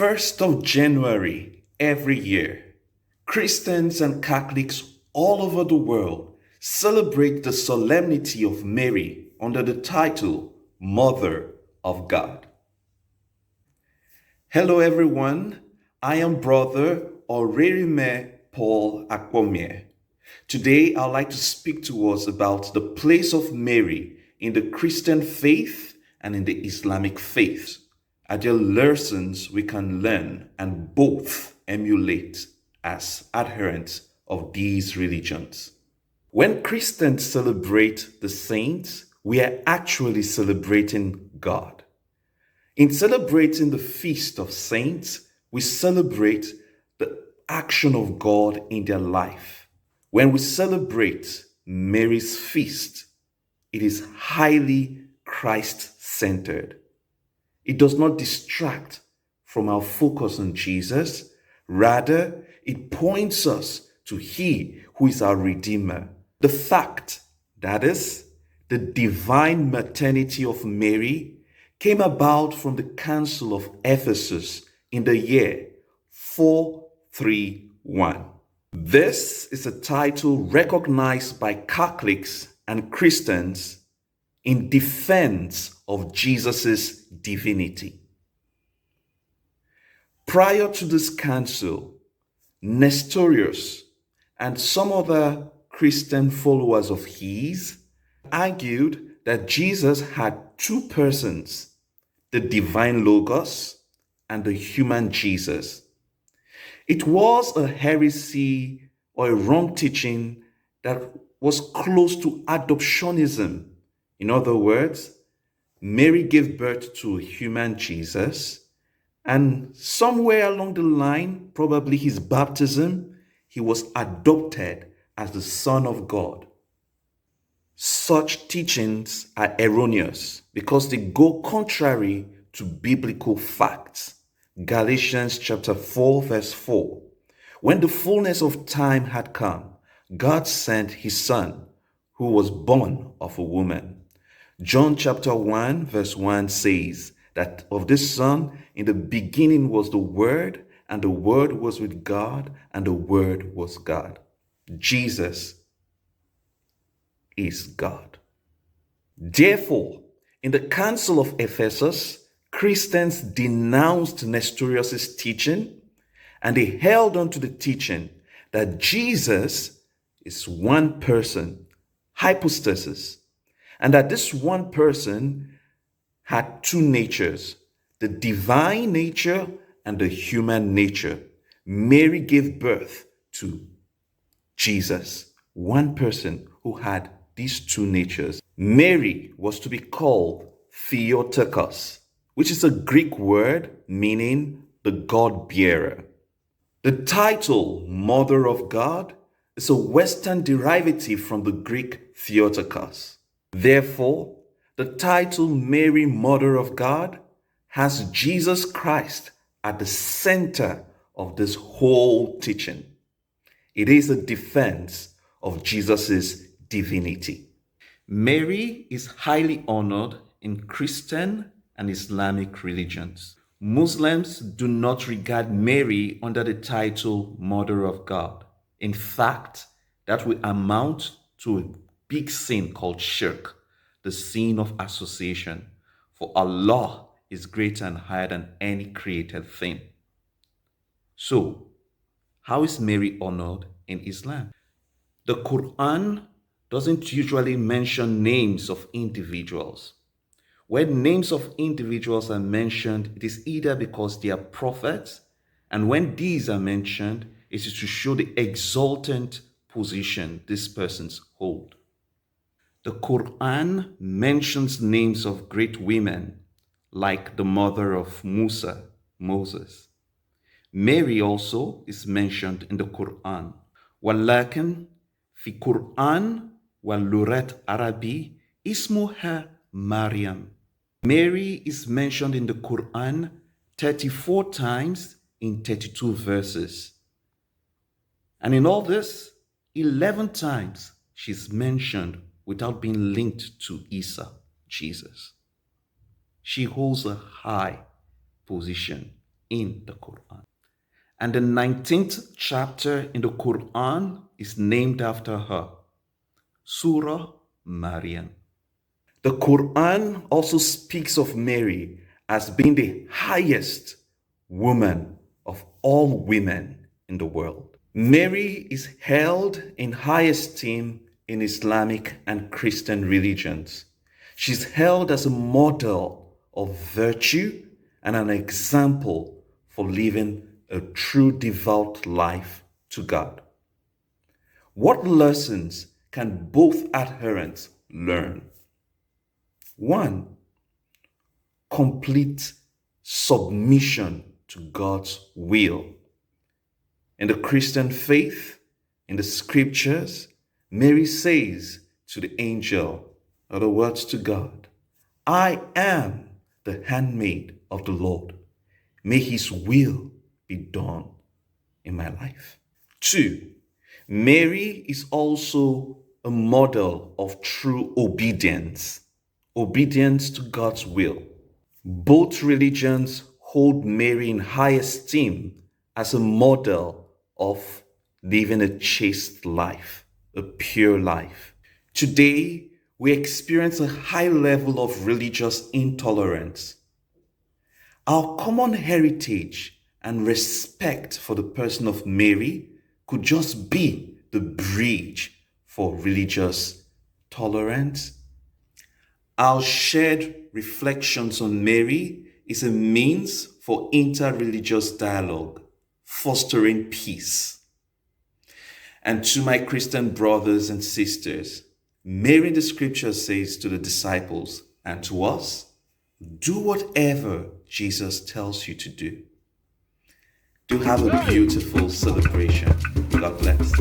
1st of January every year, Christians and Catholics all over the world celebrate the solemnity of Mary under the title Mother of God. Hello everyone, I am Brother Orerime Paul Akpomie. Today I'd like to speak to us about the place of Mary in the Christian faith and in the Islamic faith. Are there lessons we can learn and both emulate as adherents of these religions? When Christians celebrate the saints, we are actually celebrating God. In celebrating the Feast of Saints, we celebrate the action of God in their life. When we celebrate Mary's feast, it is highly Christ-centered. It does not distract from our focus on Jesus. Rather, it points us to He who is our Redeemer. The fact, that is, the divine maternity of Mary came about from the Council of Ephesus in the year 431. This is a title recognized by Catholics and Christians in defense of Jesus' divinity. Prior to this council, Nestorius and some other Christian followers of his argued that Jesus had two persons, the divine Logos and the human Jesus. It was a heresy or a wrong teaching that was close to adoptionism. In other words, Mary gave birth to a human Jesus, and somewhere along the line, probably his baptism, he was adopted as the Son of God. Such teachings are erroneous because they go contrary to biblical facts. Galatians chapter 4 verse 4. When the fullness of time had come, God sent his Son, who was born of a woman. John chapter 1 verse 1 says that of this Son, in the beginning was the Word, and the Word was with God, and the Word was God. Jesus is God. Therefore, in the Council of Ephesus, Christians denounced Nestorius' teaching, and they held on to the teaching that Jesus is one person, hypostasis, and that this one person had two natures, the divine nature and the human nature. Mary gave birth to Jesus, one person who had these two natures. Mary was to be called THEOTEKOS, which is a Greek word meaning the God-bearer. The title Mother of God is a Western derivative from the Greek THEOTEKOS. Therefore, the title Mary, Mother of God, has Jesus Christ at the center of this whole teaching. It is a defense of Jesus' divinity. Mary is highly honored in Christian and Islamic religions. Muslims do not regard Mary under the title Mother of God. In fact, that will amount to a big sin called shirk, the sin of association. For Allah is greater and higher than any created thing. So, how is Mary honored in Islam? The Quran doesn't usually mention names of individuals. When names of individuals are mentioned, it is either because they are prophets, and when these are mentioned, it is to show the exalted position these persons hold. The Quran mentions names of great women, like the mother of Musa, Moses. Mary also is mentioned in the Quran. ولكن في قرآن واللغة العربية اسمها Mariam. Mary is mentioned in the Quran 34 times in 32 verses. And in all this, 11 times she's mentioned without being linked to Isa, Jesus. She holds a high position in the Quran. And the 19th chapter in the Quran is named after her, Surah Mariam. The Quran also speaks of Mary as being the highest woman of all women in the world. Mary is held in high esteem in Islamic and Christian religions. She's held as a model of virtue and an example for living a true devout life to God. What lessons can both adherents learn? 1. Complete submission to God's will. In the Christian faith, in the scriptures, Mary says to the angel, or the words to God, I am the handmaid of the Lord. May his will be done in my life. 2. Mary is also a model of true obedience to God's will. Both religions hold Mary in high esteem as a model of living a chaste life, a pure life. Today, we experience a high level of religious intolerance. Our common heritage and respect for the person of Mary could just be the bridge for religious tolerance. Our shared reflections on Mary is a means for interreligious dialogue, fostering peace. And to my Christian brothers and sisters, Mary in the scripture says to the disciples and to us, do whatever Jesus tells you to do. Do have a beautiful celebration. God bless.